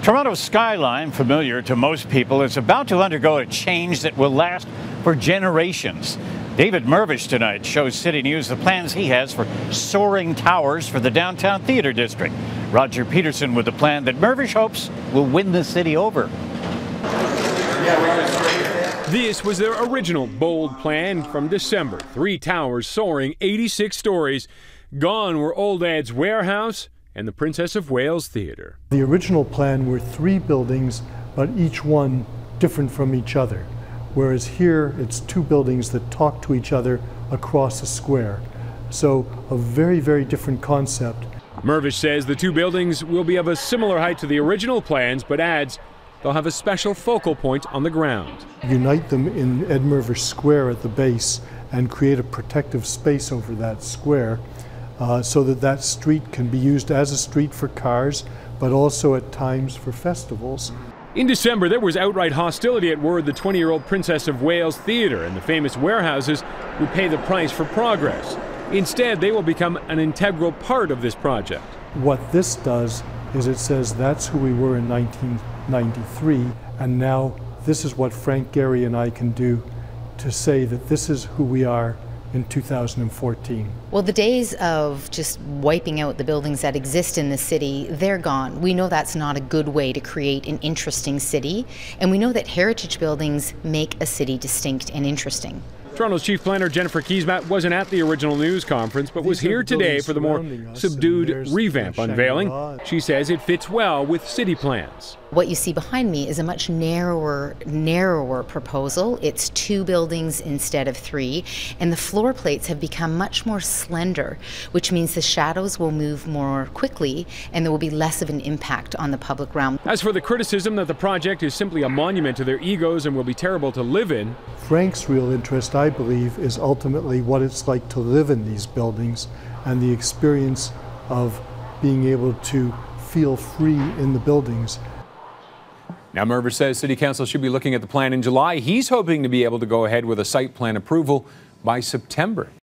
Toronto's skyline, familiar to most people, is about to undergo a change that will last for generations. David Mirvish tonight shows CityNews the plans he has for soaring towers for the downtown theatre district. Roger Peterson with a plan that Mirvish hopes will win the city over. This was their original bold plan from December. 3 towers soaring 86 stories. Gone were Old Ad's Warehouse and the Princess of Wales Theatre. The original plan were 3 buildings, but each one different from each other. Whereas here, it's 2 buildings that talk to each other across a square. So a very, very different concept. Mirvish says the 2 buildings will be of a similar height to the original plans, but adds they'll have a special focal point on the ground. Unite them in Ed Mirvish Square at the base and create a protective space over that square so that that street can be used as a street for cars, but also at times for festivals. In December, there was outright hostility at word the 20-year-old Princess of Wales Theatre and the famous warehouses would pay the price for progress. Instead, they will become an integral part of this project. What this does is it says that's who we were in 1993, and now this is what Frank Gehry and I can do to say that this is who we are in 2014. Well, the days of just wiping out the buildings that exist in the city, they're gone. We know that's not a good way to create an interesting city, and we know that heritage buildings make a city distinct and interesting. Toronto's chief planner Jennifer Keesmaat wasn't at the original news conference, but was here today for the more subdued revamp unveiling. She says it fits well with city plans. What you see behind me is a much narrower proposal. It's 2 buildings instead of 3, and the floor plates have become much more slender, which means the shadows will move more quickly and there will be less of an impact on the public realm. As for the criticism that the project is simply a monument to their egos and will be terrible to live in, Frank's real interest, I believe, is ultimately what it's like to live in these buildings and the experience of being able to feel free in the buildings. Now, Mirvish says City Council should be looking at the plan in July. He's hoping to be able to go ahead with a site plan approval by September.